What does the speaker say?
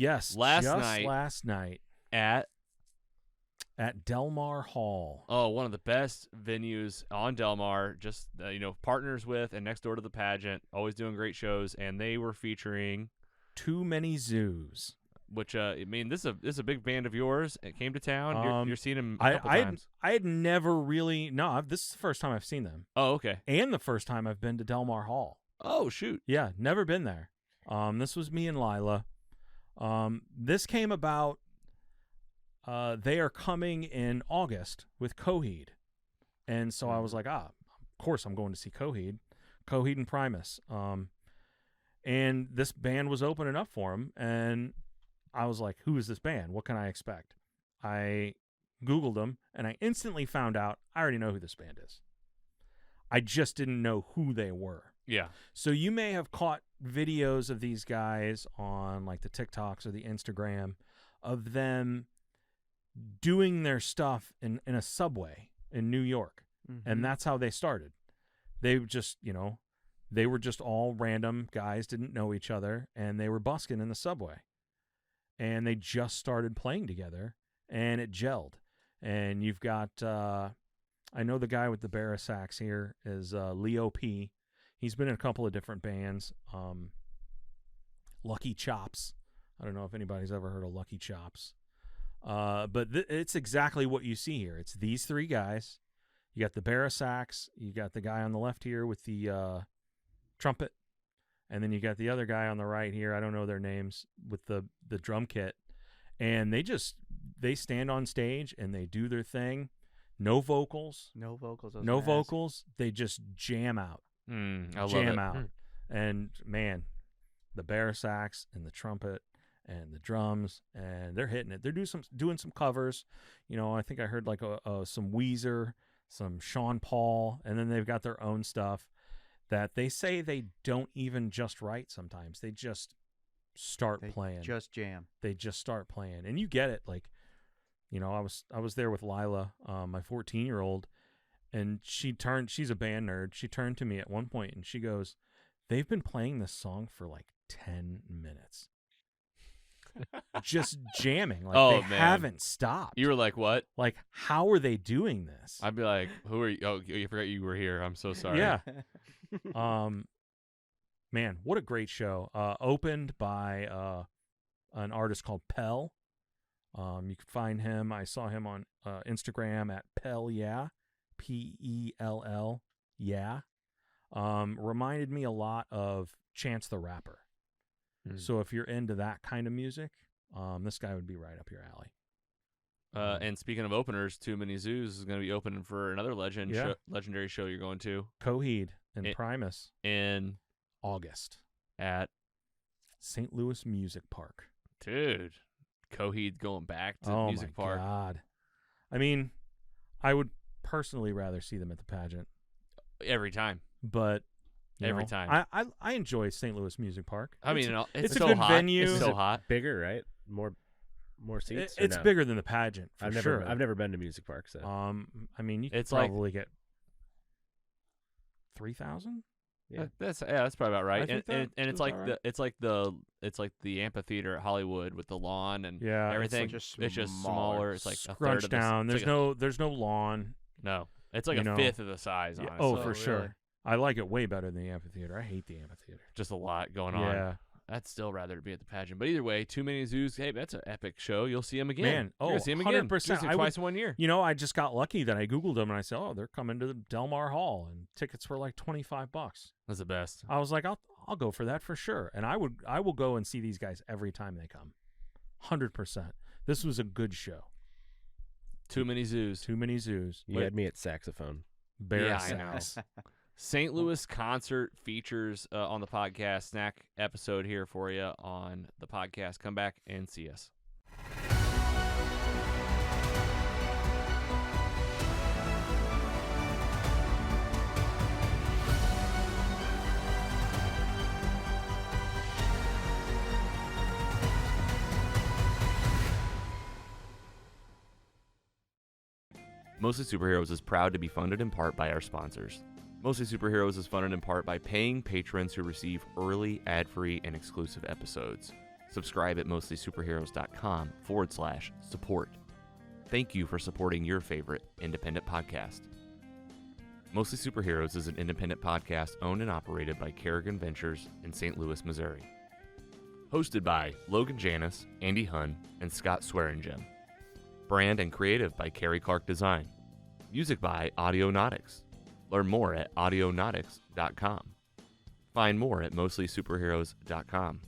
Yes, last night at Delmar Hall. Oh, one of the best venues on Delmar, just, partners with and next door to the pageant, always doing great shows, and they were featuring Too Many Zooz. Which, this is a big band of yours. It came to town. You're seeing them a couple times. I had never really, this is the first time I've seen them. Oh, okay. And the first time I've been to Delmar Hall. Oh, shoot. Yeah, never been there. This was me and Lila. This came about, they are coming in August with Coheed. And so I was like, of course I'm going to see Coheed and Primus. And this band was opening up for him, and I was like, who is this band? What can I expect? I Googled them, and I instantly found out I already know who this band is. I just didn't know who they were. Yeah. So you may have caught videos of these guys on like the TikToks or the Instagram of them doing their stuff in a subway in New York. Mm-hmm. And that's how they started. They just, they were just all random guys, didn't know each other, and they were busking in the subway. And they just started playing together, and it gelled. And you've got, I know the guy with the Barra sax here is Leo P. He's been in a couple of different bands. Lucky Chops. I don't know if anybody's ever heard of Lucky Chops. But it's exactly what you see here. It's these three guys. You got the Barra sax. You got the guy on the left here with the trumpet. And then you got the other guy on the right here. I don't know their names, with the drum kit. And they stand on stage and they do their thing. No vocals. No vocals. No vocals. They just jam out. I love jam it. out. And man, the Barra sax and the trumpet and the drums, and they're hitting it. They're doing some covers. I think I heard like some Weezer, some Sean Paul, and then they've got their own stuff that they say they don't even just write sometimes. They just start playing. Just jam. They just start playing. And you get it. Like, I was there with Lila, my 14-year-old, and she's a band nerd. She turned to me at one point and she goes, they've been playing this song for like 10 minutes. Just jamming. Like they haven't stopped. You were like, what? Like, how are they doing this? I'd be like, who are you? Oh, you forgot you were here. I'm so sorry. Yeah. Man, what a great show. Opened by an artist called Pell. You can find him. I saw him on Instagram at Pell, yeah. Pell, yeah. Reminded me a lot of Chance the Rapper. So if you're into that kind of music, this guy would be right up your alley. And speaking of openers, Too Many Zooz is going to be opening for another legendary show you're going to. Coheed and Primus. In August. At St. Louis Music Park. Dude, Coheed going back to Music Park. Oh, my God. I mean, I would personally rather see them at the pageant. Every time. But... Every time. I enjoy St. Louis Music Park. I mean, it's so a good hot. venue. It's so hot. Bigger, right? More seats. It's bigger than the pageant. For sure. I've never been to Music Park. So I mean, you could probably get 3,000. Yeah, that's probably about right. And it's like right. it's like the amphitheater at Hollywood with the lawn and everything. It's just smaller. It's like scrunched a third down. Of there's no lawn. No, it's like a fifth of the size. Yeah, honestly. for sure. I like it way better than the amphitheater. I hate the amphitheater. Just a lot going on. Yeah. I'd still rather be at the pageant. But either way, Too Many Zooz, hey, that's an epic show. You'll see them again. Man, you're gonna see them again. 100%. You'll see them twice in 1 year. I just got lucky that I Googled them and I said, oh, they're coming to the Delmar Hall, and tickets were like $25. That's the best. I was like, I'll go for that for sure. And I will go and see these guys every time they come. 100%. This was a good show. Too Many Zooz. Too Many Zooz. You had me at saxophone. Barra sax. I know. St. Louis concert features on the podcast. Snack episode here for you on the podcast. Come back and see us. Mostly Superheroes is proud to be funded in part by our sponsors. Mostly Superheroes is funded in part by paying patrons who receive early, ad-free, and exclusive episodes. Subscribe at mostlysuperheroes.com/support. Thank you for supporting your favorite independent podcast. Mostly Superheroes is an independent podcast owned and operated by Kerrigan Ventures in St. Louis, Missouri. Hosted by Logan Janis, Andy Hunn, and Scott Swearingen. Brand and creative by Carrie Clark Design. Music by Audionautics. Learn more at audionautics.com. Find more at mostlysuperheroes.com.